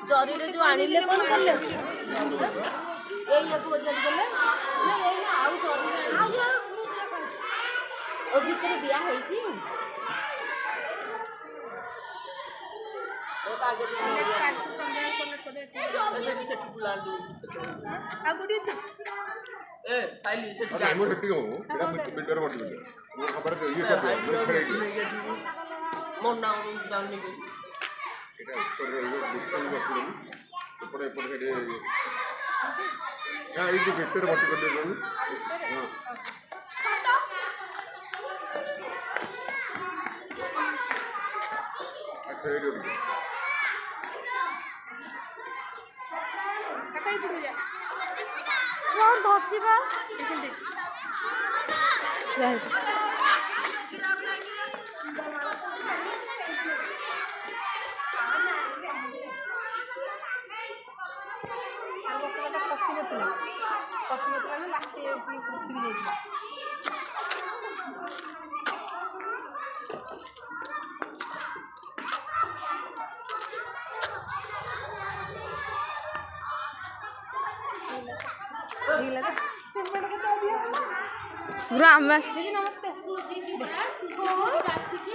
जरी जो आनिले कौन कले ये को जरी गले ना ये ना आउ जरी ओ भीतर बिया है जी ओ आगे से बुला दो आ गुडी छ ए फाइल से अरे हम सेटिंग हो एटा बिल्डर मत बिल्डर वो खबर है ये सब मोर नाम जान नहीं एटा ऊपर डिस्टेंस रखलो ऊपर ऊपर हेडे या ये वेक्टर मत कर दे हां अच्छा ये दो कई पुरु जा और धरछि बा राइट पसंद ना लास्ट फिर जाइछा पूरा नमस्ते सुजी की बड़ा सुजी कासी की